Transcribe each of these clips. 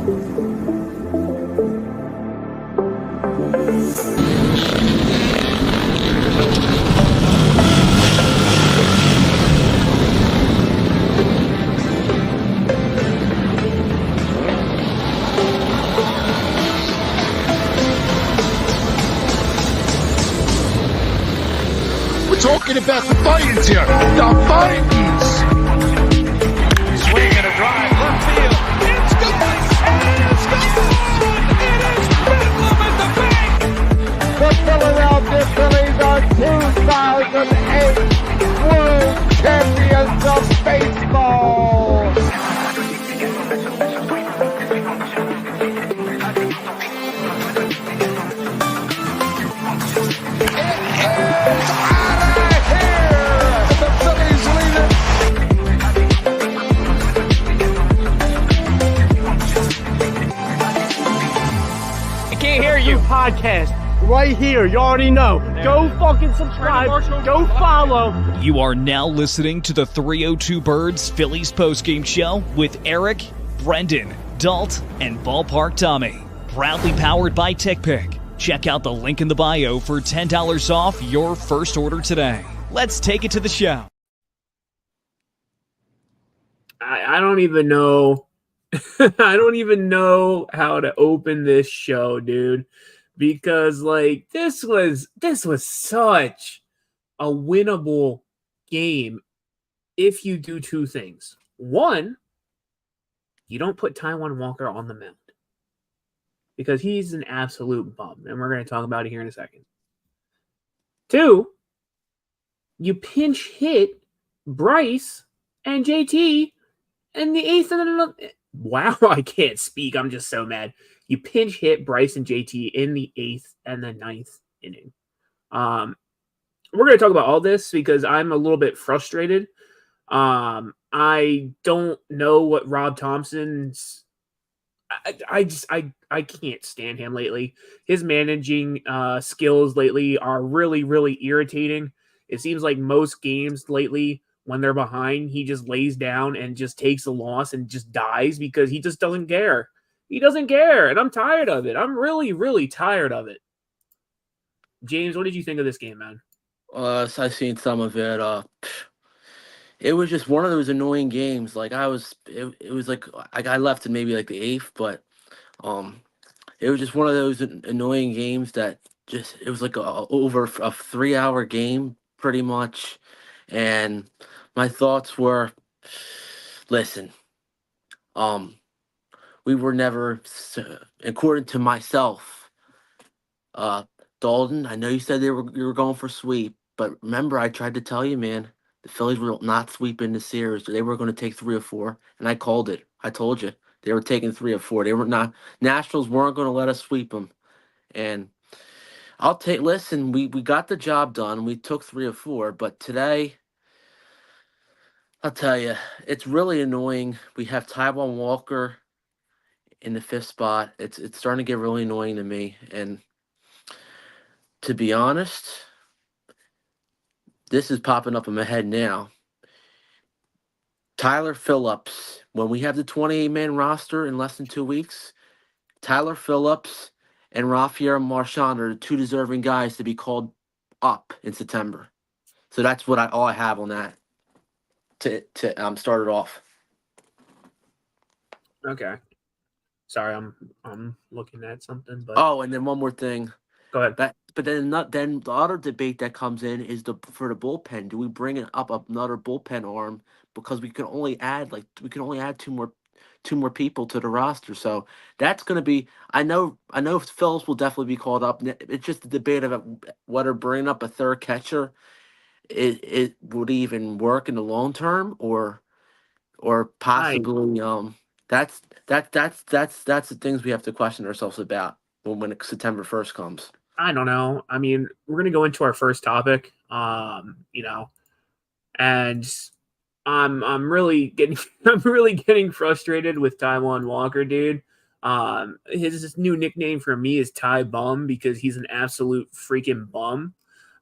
Talking about the Titans here. The Titans. Swing and a drive, left field. It's gone. It's gone. It is Bedlam at the bank. The Philadelphia Phillies are 2008 World Champions of Baseball. Podcast right here. You already know. Go fucking subscribe. Go follow. You are now listening to the 302 Birds Phillies postgame show with Eric, Brendan, Dalt, and Ballpark Tommy. Proudly powered by TickPick. Check out the link in the bio for $10 off your first order today. Let's take it to the show. I don't even know. I don't even know how to open this show, dude. Because this was such a winnable game if you do two things. One, you don't put Taijuan Walker on the mound because he's an absolute bum, and we're going to talk about it here in a second. Two, you pinch hit Bryce and JT in the eighth and wow, I can't speak. I'm just so mad. You pinch hit Bryce and JT in the eighth and the ninth inning. We're going to talk about all this because I'm a little bit frustrated. I don't know what Rob Thomson's. I can't stand him lately. His managing skills lately are really, really irritating. It seems like most games lately, when they're behind, he just lays down and just takes a loss and just dies because he just doesn't care. He doesn't care, and I'm tired of it. I'm really, really tired of it. James, what did you think of this game, man? I've seen some of it. It was just one of those annoying games. Like it was like I left in maybe like the eighth, but it was just one of those annoying games that just it was like over a 3-hour game pretty much, and my thoughts were, listen, we were never, according to myself, Dalton, I know you said you were going for sweep, but remember I tried to tell you, man, the Phillies were not sweeping the series. They were going to take 3 or 4, and I called it. I told you. They were taking 3 or 4. They were not. Nationals weren't going to let us sweep them. And listen, we got the job done. We took 3 or 4, but today, I'll tell you, it's really annoying. We have Taijuan Walker in the 5th spot. It's starting to get really annoying to me. And to be honest, this is popping up in my head now. Tyler Phillips, when we have the 28-man roster in less than 2 weeks, Tyler Phillips and Rafael Marchand are the 2 deserving guys to be called up in September. So that's what all I have on that to start it off. Okay. Sorry, I'm looking at something. But and then one more thing. Go ahead. But then the other debate that comes in is for the bullpen. Do we bring it up another bullpen arm because we can only add 2 more people to the roster? So that's going to be. I know Phillips will definitely be called up. It's just a debate about whether bringing up a third catcher it would even work in the long term or possibly that's the things we have to question ourselves about when September 1st comes. I don't know. I mean, we're gonna go into our first topic. And I'm really getting frustrated with Taijuan Walker, dude. His new nickname for me is Ty Bum because he's an absolute freaking bum.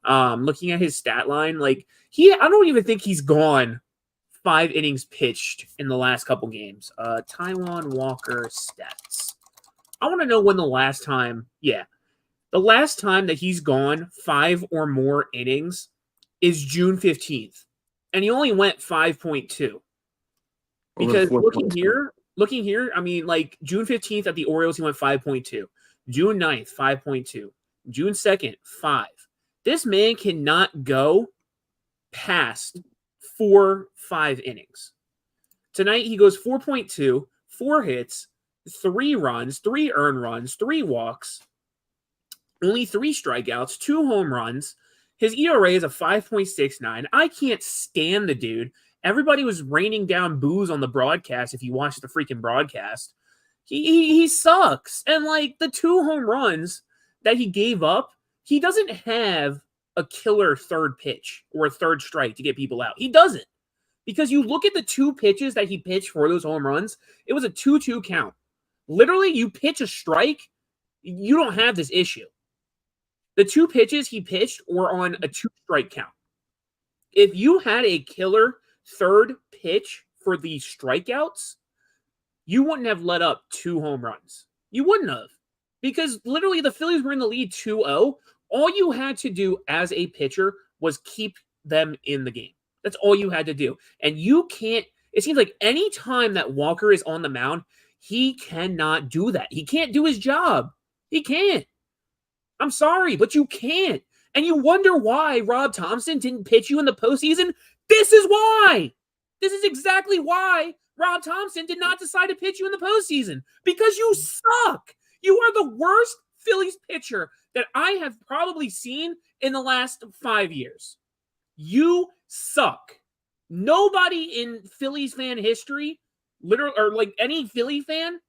Looking at his stat line, I don't even think he's gone 5 innings pitched in the last couple games. Taijuan Walker stats. I want to know when the last time that he's gone 5 or more innings is June 15th. And he only went 5.2. Because looking here, I mean, like June 15th at the Orioles, he went 5.2. June 9th, 5.2. June 2nd, 5. This man cannot go past 4-5 innings. Tonight, he goes 4.2, 4 hits, 3 runs, 3 earned runs, 3 walks, only 3 strikeouts, 2 home runs. His ERA is a 5.69. I can't stand the dude. Everybody was raining down boos on the broadcast if you watched the freaking broadcast. He sucks. And like the 2 home runs that he gave up, he doesn't have a killer third pitch or a third strike to get people out. He doesn't. Because you look at the 2 pitches that he pitched for those home runs, it was a 2-2 count. Literally, you pitch a strike, you don't have this issue. The 2 pitches he pitched were on a 2-strike count. If you had a killer third pitch for the strikeouts, you wouldn't have let up 2 home runs. You wouldn't have. Because literally the Phillies were in the lead 2-0. All you had to do as a pitcher was keep them in the game. That's all you had to do. And you can't, it seems like any time that Walker is on the mound, he cannot do that. He can't do his job. He can't. I'm sorry, but you can't. And you wonder why Rob Thomson didn't pitch you in the postseason? This is why. This is exactly why Rob Thomson did not decide to pitch you in the postseason. Because you suck. You are the worst Phillies pitcher that I have probably seen in the last 5 years. You suck. Nobody in Phillies fan history, literally, or like any Philly fan,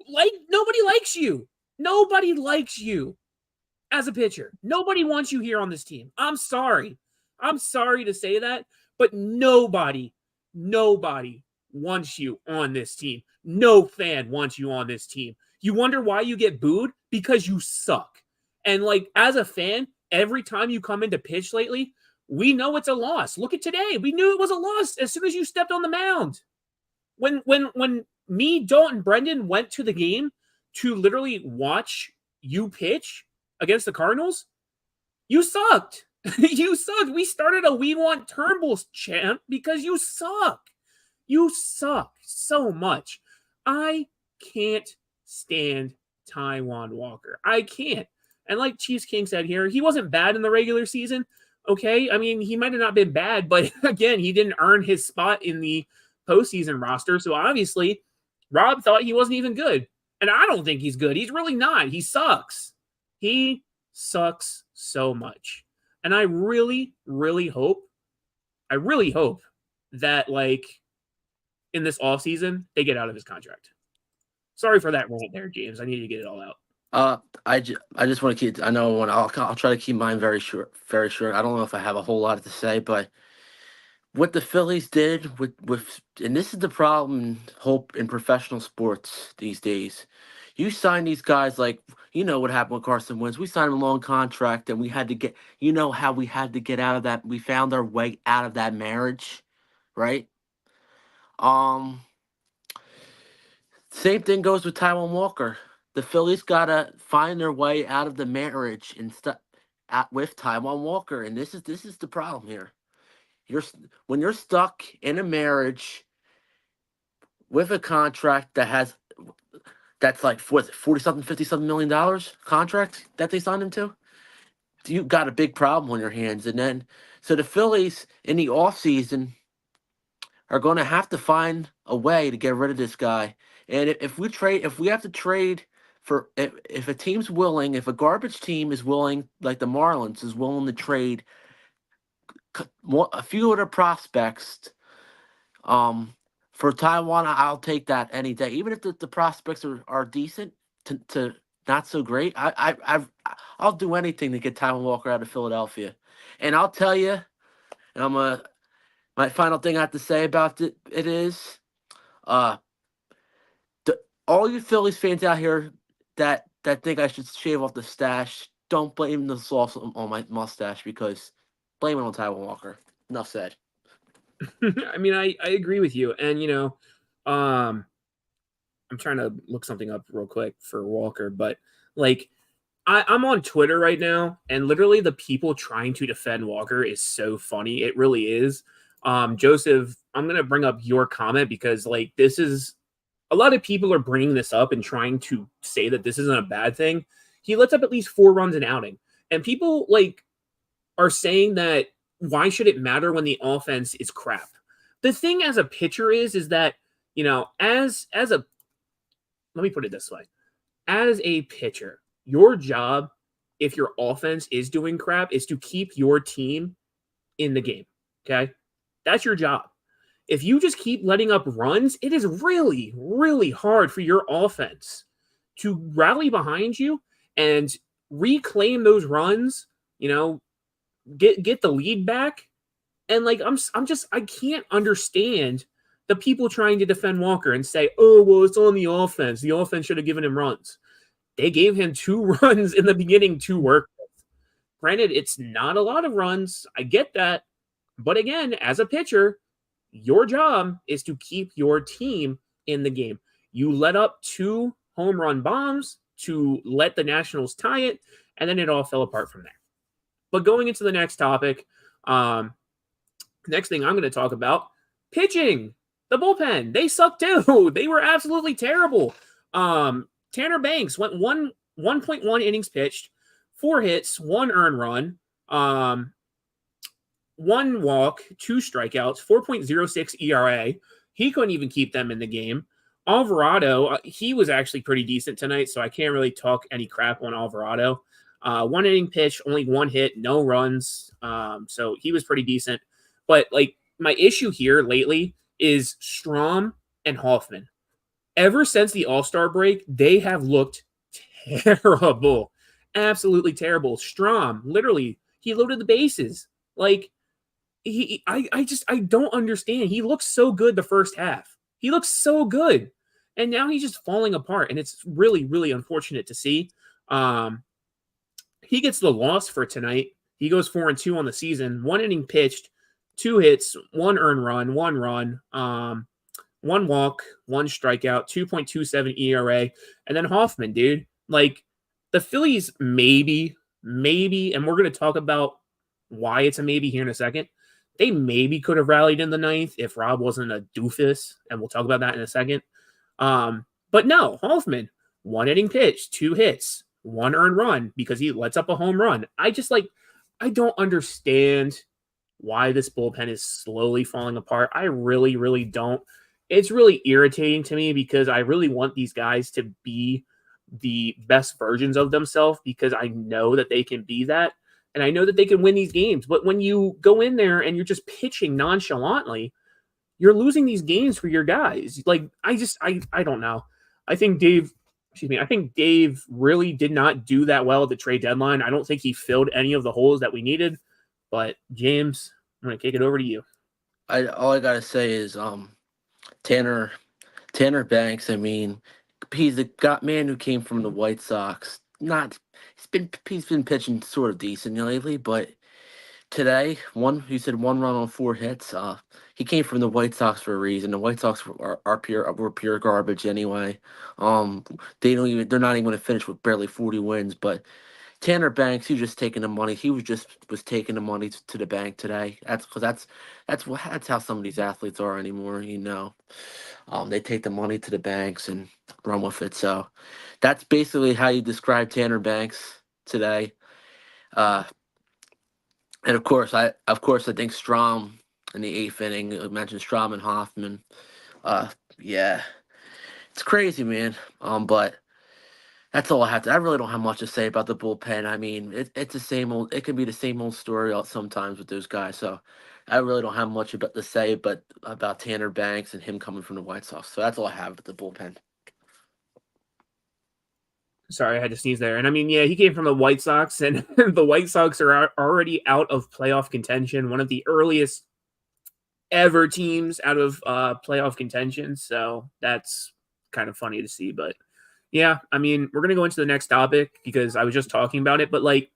like nobody likes you. Nobody likes you as a pitcher. Nobody wants you here on this team. I'm sorry. I'm sorry to say that, but nobody wants you on this team. No fan wants you on this team. You wonder why you get booed? Because you suck. And like as a fan, every time you come into pitch lately, we know it's a loss. Look at today. We knew it was a loss as soon as you stepped on the mound. When me, Dalton, Brendan went to the game to literally watch you pitch against the Cardinals, you sucked. You sucked. We started a We Want Turnbull chant because you suck. You suck so much. I can't stand Taijuan Walker. I can't. And like Chiefs King said here, he wasn't bad in the regular season. Okay, I mean, he might have not been bad, but again, he didn't earn his spot in the postseason roster. So obviously, Rob thought he wasn't even good. And I don't think he's good. He's really not. He sucks. He sucks so much. And I really, really hope that, like, in this offseason, they get out of his contract. Sorry for that rant there, James. I need to get it all out. I just want to keep. I know I'll try to keep mine very short. Very short. I don't know if I have a whole lot to say, but what the Phillies did with and this is the problem. Hope in professional sports these days. You sign these guys like you know what happened with Carson Wentz. We signed him a long contract, and we had to get. You know how we had to get out of that. We found our way out of that marriage, right? Same thing goes with Taijuan Walker. The Phillies gotta find their way out of the marriage and with Taijuan Walker, and this is the problem here. When you're stuck in a marriage with a contract that's like $40-something, $50-something million contract that they signed him to, you got a big problem on your hands. And then so the Phillies in the offseason are going to have to find a way to get rid of this guy. And if we have to trade for if a team's willing, if a garbage team is willing, like the Marlins is willing to trade a few of their prospects for Taijuan, I'll take that any day. Even if the prospects are decent to not so great, I'll do anything to get Taijuan Walker out of Philadelphia. And I'll tell you, and my final thing I have to say about it is, all you Phillies fans out here that think I should shave off the stash, don't blame the sauce on my mustache because blame it on Taijuan Walker. Enough said. I mean, I agree with you. And, I'm trying to look something up real quick for Walker, but like I'm on Twitter right now, and literally the people trying to defend Walker is so funny. It really is. Joseph, I'm going to bring up your comment because like this is a lot of people are bringing this up and trying to say that this isn't a bad thing. He lets up at least 4 runs an outing, and people like are saying that why should it matter when the offense is crap? The thing as a pitcher is that, as a let me put it this way. As a pitcher, your job, if your offense is doing crap, is to keep your team in the game. Okay? That's your job. If you just keep letting up runs, it is really, really hard for your offense to rally behind you and reclaim those runs, get the lead back. And like I can't understand the people trying to defend Walker and say, "Oh, well, it's on the offense. The offense should have given him runs." They gave him 2 runs in the beginning to work with. Granted, it's not a lot of runs. I get that. But again, as a pitcher, your job is to keep your team in the game. You let up 2 home run bombs to let the Nationals tie it, and then it all fell apart from there. But going into the next topic, next thing I'm going to talk about, pitching. The bullpen, they suck too. They were absolutely terrible. Tanner Banks went 1.1 innings pitched, 4 hits, 1 earned run, 1 walk, 2 strikeouts, 4.06 ERA. He couldn't even keep them in the game. Alvarado, he was actually pretty decent tonight, so I can't really talk any crap on Alvarado. 1 inning pitch, only 1 hit, no runs. So he was pretty decent. But like my issue here lately is Strahm and Hoffman. Ever since the All-Star break, they have looked terrible. Absolutely terrible. Strahm, literally, he loaded the bases. Like, I don't understand. He looks so good the first half. He looks so good. And now he's just falling apart. And it's really, really unfortunate to see. He gets the loss for tonight. He goes 4-2 on the season. 1 inning pitched, 2 hits, 1 earned run, 1 run, 1 walk, 1 strikeout, 2.27 ERA. And then Hoffman, dude, like the Phillies maybe, and we're going to talk about why it's a maybe here in a second. They maybe could have rallied in the 9th if Rob wasn't a doofus, and we'll talk about that in a second. But no, Hoffman, 1 inning pitch, 2 hits, 1 earned run because he lets up a home run. I don't understand why this bullpen is slowly falling apart. I really, really don't. It's really irritating to me because I really want these guys to be the best versions of themselves because I know that they can be that. And I know that they can win these games. But when you go in there and you're just pitching nonchalantly, you're losing these games for your guys. Like, I don't know. I think Dave really did not do that well at the trade deadline. I don't think he filled any of the holes that we needed. But James, I'm going to kick it over to you. All I got to say is Tanner Banks, I mean, he's a man who came from the White Sox. He's been pitching sort of decent lately, but today, you said 1 run on 4 hits. He came from the White Sox for a reason. The White Sox were pure garbage anyway. They're not even going to finish with barely 40 wins. But Tanner Banks, he's just taking the money. He was taking the money to the bank today. That's how some of these athletes are anymore. They take the money to the banks and run with it. So that's basically how you describe Tanner Banks today. And of course, I think Strahm in the 8th inning. I mentioned Strahm and Hoffman. Yeah, it's crazy, man. But that's all I have to. I really don't have much to say about the bullpen. I mean, it's the same old. It can be the same old story sometimes with those guys. So I really don't have much to say, but about Tanner Banks and him coming from the White Sox. So that's all I have with the bullpen. Sorry, I had to sneeze there. And I mean, yeah, he came from the White Sox, and the White Sox are already out of playoff contention. One of the earliest ever teams out of playoff contention. So that's kind of funny to see. But yeah, I mean, we're going to go into the next topic because I was just talking about it. But like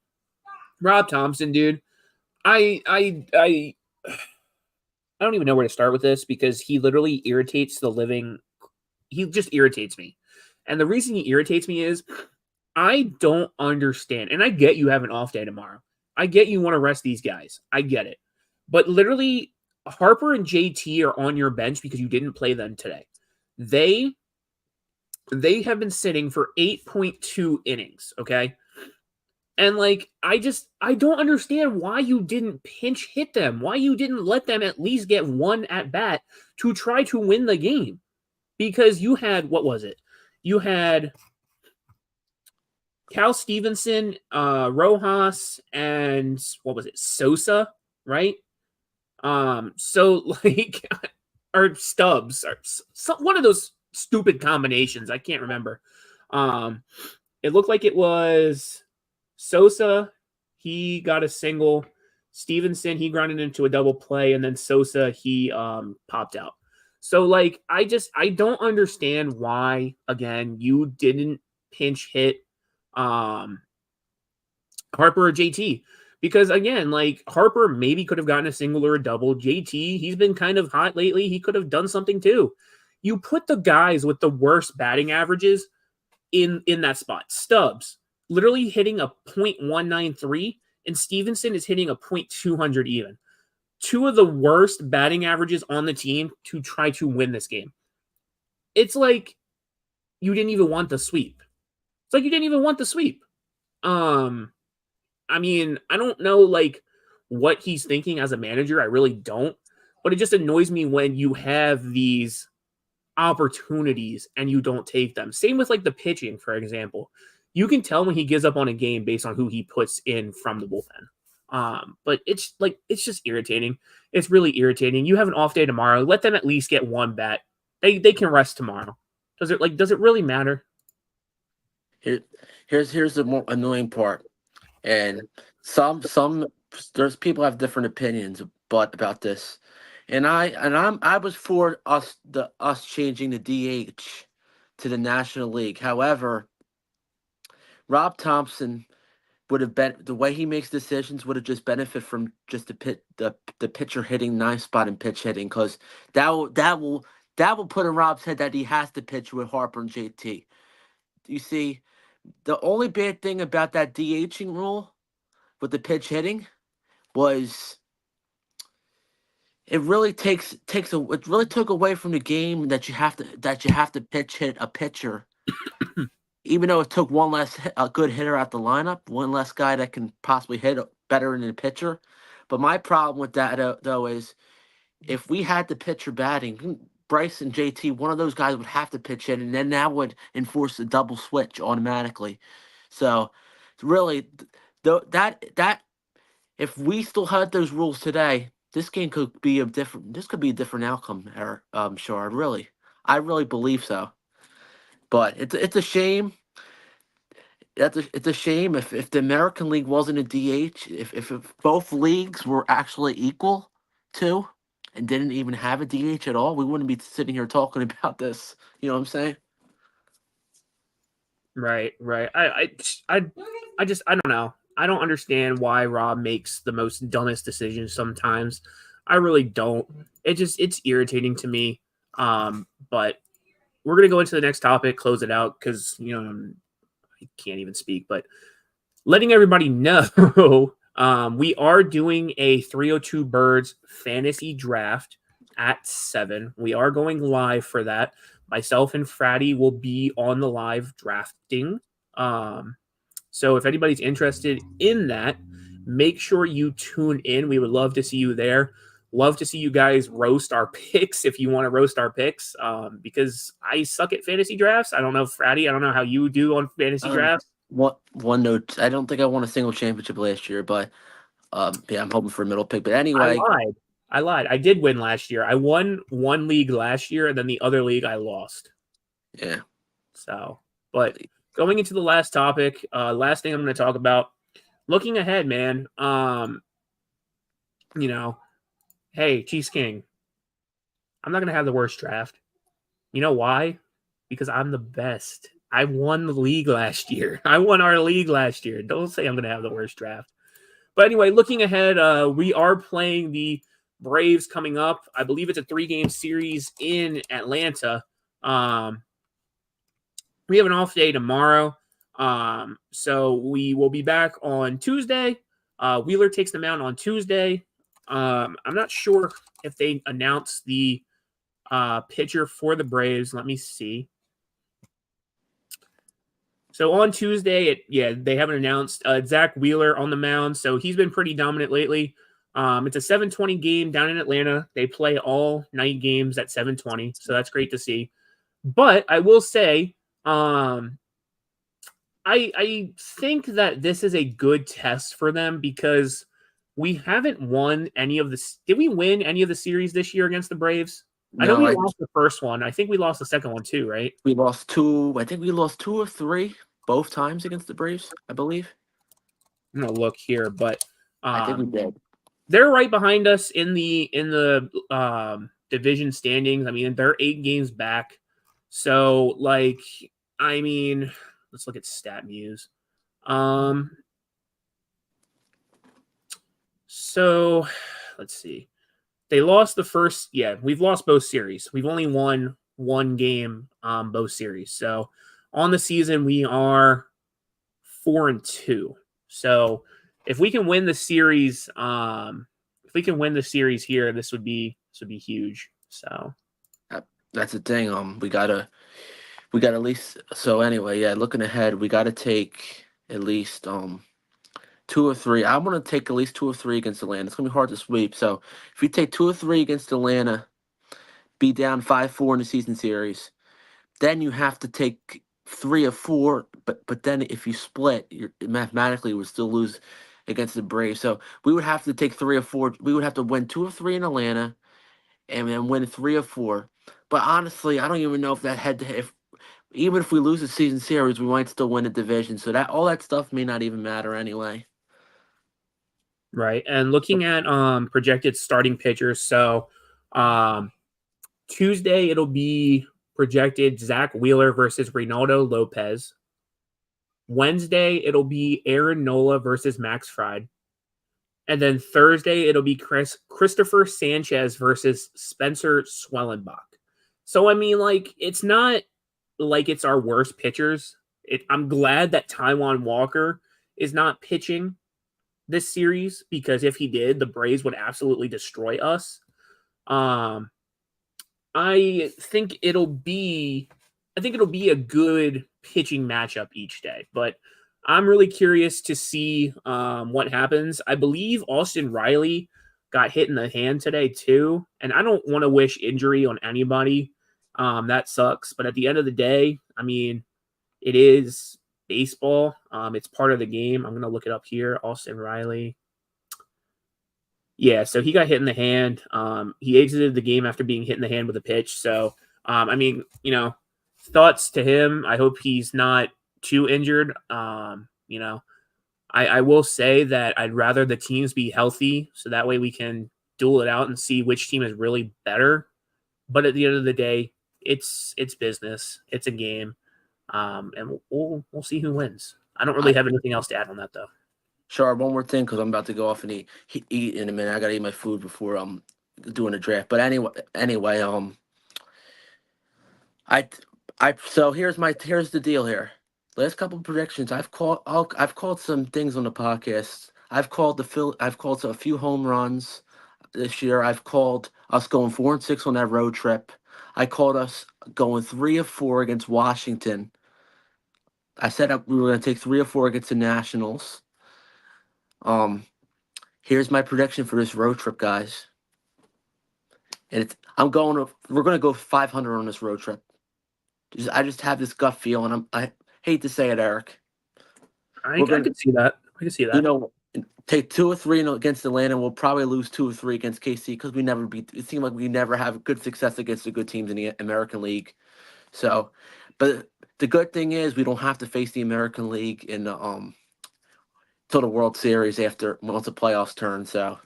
Rob Thomson, dude, I I don't even know where to start with this because he literally irritates the living. He just irritates me. And the reason he irritates me is I don't understand. And I get you have an off day tomorrow. I get you want to rest these guys. I get it. But literally, Harper and JT are on your bench because you didn't play them today. They have been sitting for 8.2 innings, okay? And like I don't understand why you didn't pinch hit them. Why you didn't let them at least get one at bat to try to win the game. Because you had, what was it? You had Cal Stevenson, Rojas, and what was it? Sosa, right? So like, or Stubbs, or one of those stupid combinations. I can't remember. It looked like it was Sosa. He got a single. Stevenson, he grounded into a double play, and then Sosa, he popped out. So like, I don't understand why again you didn't pinch hit Harper or JT. Because again, like Harper maybe could have gotten a single or a double. JT, he's been kind of hot lately. He could have done something too. You put the guys with the worst batting averages in that spot. Stubbs literally hitting a .193 and Stevenson is hitting a .200 even. Two of the worst batting averages on the team to try to win this game. It's like you didn't even want the sweep. It's like you didn't even want the sweep. I mean, I don't know like what he's thinking as a manager. I really don't. But it just annoys me when you have these opportunities and you don't take them. Same with like the pitching, for example. You can tell when he gives up on a game based on who he puts in from the bullpen. But it's just irritating. It's really irritating. You have an off day tomorrow. Let them at least get one bat. They can rest tomorrow. Does it really matter? Here's the more annoying part. And there's people have different opinions about this. And I was for us changing the DH to the National League. However, Rob Thomson would have been the way he makes decisions would have just benefit from just the pitcher hitting 9 spot and pitch hitting, because that will put in Rob's head that he has to pitch with Harper and JT. You see, the only bad thing about that DHing rule with the pitch hitting was it really took away from the game that you have to pitch hit a pitcher. Even though it took a good hitter out the lineup, one less guy that can possibly hit better than the pitcher. But my problem with that, though, is if we had the pitcher batting, Bryce and JT, one of those guys would have to pitch hit, and then that would enforce the double switch automatically. So, really, that if we still had those rules today, this game could be a different outcome, Eric. Sure, I really believe so. But it's a shame. It's a shame if the American League wasn't a DH, if both leagues were actually equal to and didn't even have a DH at all, we wouldn't be sitting here talking about this. You know what I'm saying? Right. I don't know. I don't understand why Rob makes the most dumbest decisions sometimes. I really don't. It's irritating to me. But we're going to go into the next topic, close it out, because, I can't even speak. But letting everybody know, we are doing a 302 Birds fantasy draft at 7. We are going live for that. Myself and Fratty will be on the live drafting. So if anybody's interested in that, make sure you tune in. We would love to see you there. Love to see you guys roast our picks if you want to roast our picks, because I suck at fantasy drafts. I don't know, Fratty. I don't know how you do on fantasy drafts. One note, I don't think I won a single championship last year, but yeah, I'm hoping for a middle pick. But anyway, I lied. I did win last year. I won one league last year, and then the other league I lost. Yeah. So, but going into the last topic, last thing I'm going to talk about, looking ahead, man. Hey, Chiefs King, I'm not going to have the worst draft. You know why? Because I'm the best. I won the league last year. I won our league last year. Don't say I'm going to have the worst draft. But anyway, looking ahead, we are playing the Braves coming up. I believe it's a 3-game series in Atlanta. We have an off day tomorrow. So we will be back on Tuesday. Wheeler takes the mound on Tuesday. I'm not sure if they announced the pitcher for the Braves. Let me see. So on Tuesday, they haven't announced Zach Wheeler on the mound. So he's been pretty dominant lately. It's a 7:20 game down in Atlanta. They play all night games at 7:20. So that's great to see. But I will say, I think that this is a good test for them because we haven't won any of the. Did we win any of the series this year against the Braves? No, I know we lost the first one. I think we lost the second one too, right? We lost 2. I think we lost 2 or 3 both times against the Braves, I believe. I'm gonna look here, but I think we did. They're right behind us in the division standings. I mean, they're 8 games back. So, like, I mean, let's look at StatMuse. So let's see. They lost the first. Yeah, we've lost both series. We've only won 1 game both series. So on the season, we are 4-2. So if we can win the series, here, this would be huge. So that's the thing. We got at least. So anyway, yeah. Looking ahead, we got to take at least 2 or 3. I'm gonna take at least 2 or 3 against Atlanta. It's gonna be hard to sweep. So if we take 2 or 3 against Atlanta, be down 5-4 in the season series, then you have to take 3 or 4. But then if you split, you mathematically would still lose against the Braves. So we would have to take 3 or 4. We would have to win 2 or 3 in Atlanta, and then win 3 or 4. But honestly, I don't even know if that even if we lose the season series, we might still win the division. So that all that stuff may not even matter anyway. Right. And looking at projected starting pitchers, so Tuesday it'll be projected Zach Wheeler versus Reynaldo Lopez. Wednesday it'll be Aaron Nola versus Max Fried. And then Thursday it'll be Christopher Sanchez versus Spencer Swellenbach. So I mean, like, it's not like it's our worst pitchers. I'm glad that Taijuan Walker is not pitching this series, because if he did, the Braves would absolutely destroy us. I think it'll be a good pitching matchup each day, but I'm really curious to see what happens. I believe Austin Riley got hit in the hand today too, and I don't want to wish injury on anybody. That sucks, but at the end of the day, I mean, it is baseball. It's part of the game. I'm going to look it up here. Austin Riley. Yeah, so he got hit in the hand. He exited the game after being hit in the hand with a pitch. So, I mean, thoughts to him. I hope he's not too injured. I will say that I'd rather the teams be healthy, so that way we can duel it out and see which team is really better. But at the end of the day, it's business. It's a game. And we'll see who wins. I don't really have anything else to add on that, though. Sure. One more thing, because I'm about to go off and eat in a minute. I gotta eat my food before I'm doing a draft. But anyway, so here's the deal here. Last couple of predictions, I've called some things on the podcast. I've called a few home runs this year. I've called us going 4-6 on that road trip. I called us going 3 or 4 against Washington. I said we were going to take 3 or 4 against the Nationals. Here's my prediction for this road trip, guys. And we're going to go 500 on this road trip. I just have this gut feel, and I hate to say it, Eric. I can see that. Take 2 or 3 against Atlanta. We'll probably lose 2 or 3 against KC because it seemed like we never have good success against the good teams in the American League. So, but the good thing is we don't have to face the American League in the till the World Series once the playoffs turn. So,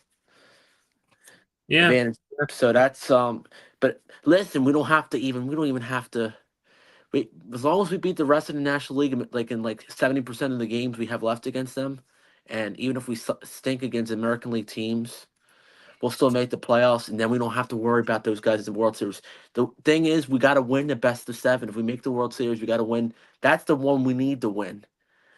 yeah. So that's But listen, we don't even have to. As long as we beat the rest of the National League, in 70% of the games we have left against them. And even if we stink against American League teams, we'll still make the playoffs, and then we don't have to worry about those guys in the World Series. The thing is, we got to win the best of 7. If we make the World Series, we got to win. That's the one we need to win.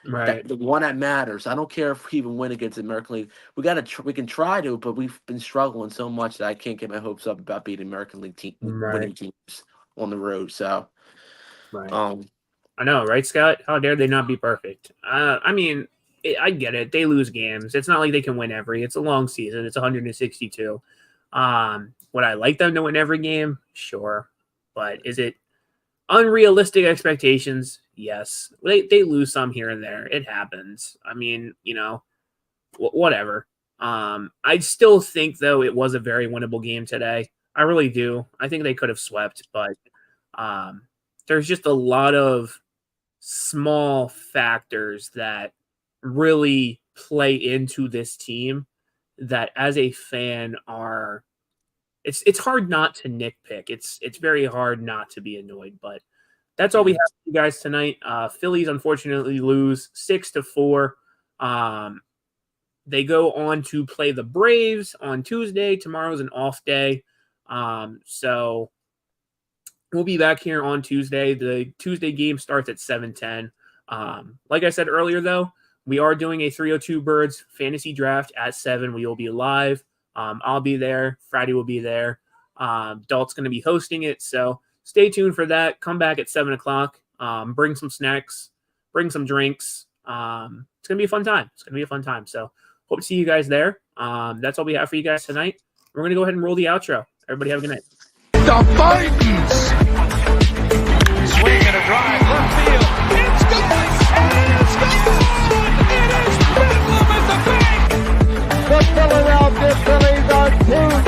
Right. The one that matters. I don't care if we even win against the American League. We can try to, but we've been struggling so much that I can't get my hopes up about beating American League winning teams on the road. So, I know, right, Scott? How dare they not be perfect? I mean, I get it. They lose games. It's not like they can win every. It's a long season. It's 162. Would I like them to win every game? Sure. But is it unrealistic expectations? Yes. They lose some here and there. It happens. I mean, whatever. I still think, though, it was a very winnable game today. I really do. I think they could have swept, but there's just a lot of small factors that really play into this team that, as a fan, it's hard not to nitpick. It's very hard not to be annoyed, but that's all we have for you guys tonight. Phillies unfortunately lose 6-4. They go on to play the Braves on Tuesday. Tomorrow's an off day. So we'll be back here on Tuesday. The Tuesday game starts at 7:10. Like I said earlier, though, we are doing a 302 Birds fantasy draft at 7. We will be live. I'll be there. Friday will be there. Dalt's going to be hosting it. So stay tuned for that. Come back at 7 o'clock. Bring some snacks. Bring some drinks. It's going to be a fun time. So hope to see you guys there. That's all we have for you guys tonight. We're going to go ahead and roll the outro. Everybody have a good night. The Titans. Swing and a drive, left field. It's gone! And it's gone! It is Bedlam at the bank! The Philadelphia Phillies are 2